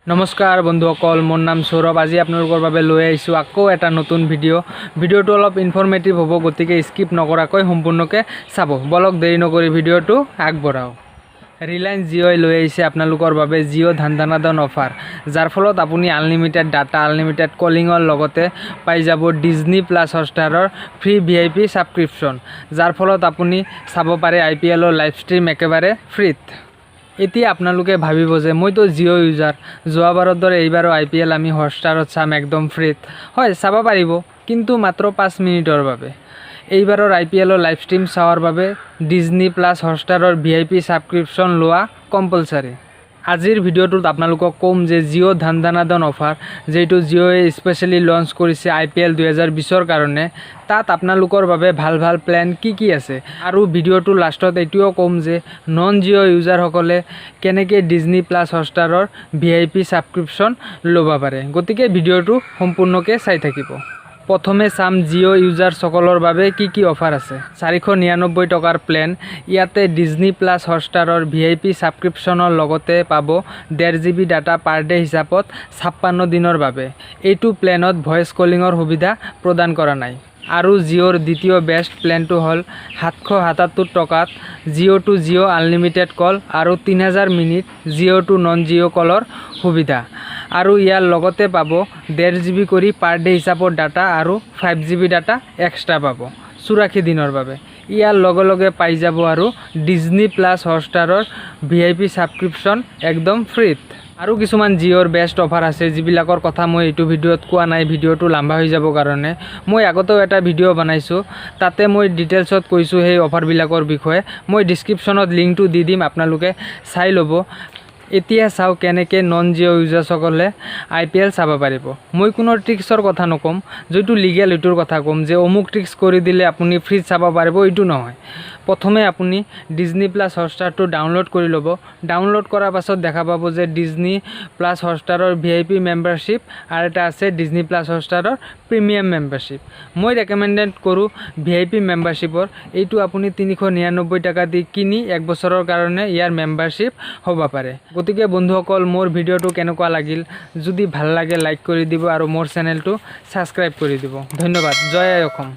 নমস্কাৰ বন্ধুসকল, মোৰ নাম সৌৰভ। আজি আপোনালোকৰ বাবে লৈ আহিছোঁ আকৌ এটা নতুন ভিডিঅ'টো অলপ ইনফৰ্মেটিভ হ'ব, গতিকে স্কিপ নকৰাকৈ সম্পূৰ্ণকৈ চাব। বলক দেৰি নকৰি ভিডিঅ'টো আগবঢ়াওঁ। ৰিলায়েন্স জিঅ'ই লৈ আহিছে আপোনালোকৰ বাবে জিঅ' ধান অফাৰ, যাৰ ফলত আপুনি আনলিমিটেড ডাটা, আনলিমিটেড কলিঙৰ লগতে পাই যাব ডিজনি প্লাছ হটষ্টাৰৰ ফ্ৰী VIP ছাবস্ক্ৰিপশ্যন, যাৰ ফলত আপুনি চাব পাৰে IPLৰ লাইভ ষ্ট্ৰীম একেবাৰে ফ্ৰীত। এতিয়া আপোনালোকে ভাবিব যে মইতো জিঅ' ইউজাৰ, যোৱাবাৰৰ দৰে এইবাৰো IPL আমি হটষ্টাৰত চাম একদম ফ্ৰীত। হয়, চাব পাৰিব, কিন্তু মাত্ৰ 5 মিনিটৰ বাবে। এইবাৰৰ IPLৰ লাইভ ষ্ট্ৰীম চাৱাৰ বাবে ডিজনি প্লাছ হটষ্টাৰৰ VIP ছাবস্ক্ৰিপশ্যন লোৱা কম্পালচাৰী। আজিৰ ভিডিঅ'টোত আপোনালোকক ক'ম যে জিঅ' ধান অফাৰ, যিটো জিঅ'য়ে স্পেচিয়েলি লঞ্চ কৰিছে IPL 2020ৰ কাৰণে, তাত আপোনালোকৰ বাবে ভাল প্লেন কি আছে। আৰু ভিডিঅ'টোৰ লাষ্টত এইটোও ক'ম যে নন জিঅ' ইউজাৰসকলে কেনেকৈ ডিজনি প্লাছ হটষ্টাৰৰ VIP ছাবস্ক্ৰিপশ্যন ল'ব পাৰে। গতিকে ভিডিঅ'টো সম্পূৰ্ণকৈ চাই থাকিব। প্ৰথমে চাম জিঅ' ইউজাৰসকলৰ বাবে কি অফাৰ আছে। 499 টকাৰ প্লেন, ইয়াতে ডিজনি প্লাছ হটষ্টাৰৰ VIP ছাবস্ক্ৰিপশ্যনৰ লগতে পাব 1.5 GB ডাটা পাৰ ডে হিচাপত 56 দিনৰ বাবে। এইটো প্লেনত ভইচ কলিঙৰ সুবিধা প্ৰদান কৰা নাই। আৰু জিঅ'ৰ দ্বিতীয় বেষ্ট প্লেনটো হ'ল 777 টকাত Jio' to Jio' unlimited call আৰু 3000 minute Jio' to non Jio' কলৰ সুবিধা। আৰু ইয়াৰ লগতে পাব 1.5 GB কৰি পাৰ ডে হিচাপত ডাটা আৰু 5 GB ডাটা এক্সট্ৰা পাব 84 দিনৰ বাবে। ইয়াৰ লগে পাই যাব আৰু ডিজনি প্লাছ হটষ্টাৰৰ VIP ছাবস্ক্ৰিপশ্যন একদম ফ্ৰীত। আৰু কিছুমান জিঅ'ৰ বেষ্ট অফাৰ আছে, যিবিলাকৰ কথা মই এইটো ভিডিঅ'ত কোৱা নাই, ভিডিঅ'টো লম্বা হৈ যাব কাৰণে। মই আগতেও এটা ভিডিঅ' বনাইছোঁ, তাতে মই ডিটেইলছত কৈছোঁ সেই অফাৰবিলাকৰ বিষয়ে। মই ডিছক্ৰিপশ্যনত লিংকটো দি দিম, আপোনালোকে চাই ল'ব। এতিয়া চাওঁ কেনেকৈ নন জিঅ' ইউজাৰসকলে IPL চাব পাৰিব। মই কোনো ট্ৰিক্সৰ কথা নক'ম, যিটো লিগেল এইটোৰ কথা ক'ম যে অমুক ট্ৰিক্স কৰি দিলে আপুনি ফ্ৰীত চাব পাৰিব, এইটো নহয়। প্ৰথমে আপুনি ডিজনি প্লাছ হটষ্টাৰটো ডাউনলোড কৰি ল'ব। ডাউনলোড কৰাৰ পাছত দেখা পাব যে ডিজনি প্লাছ হটষ্টাৰৰ VIP মেম্বাৰশ্বিপ আৰু এটা আছে ডিজনি প্লাছ হটষ্টাৰৰ প্ৰিমিয়াম মেম্বাৰশ্বিপ। মই ৰেকমেণ্ডেড কৰোঁ VIP মেম্বাৰশ্বিপৰ। এইটো আপুনি 399 টকা দি কিনি 1 বছৰৰ কাৰণে ইয়াৰ মেম্বাৰশ্বিপ হ'ব পাৰে। গতিকে বন্ধুসকল, মোৰ ভিডিঅ'টো কেনেকুৱা লাগিল, যদি ভাল লাগে লাইক কৰি দিব আৰু মোৰ চেনেলটো ছাবস্ক্ৰাইব কৰি দিব। ধন্যবাদ। জয় আই অসম।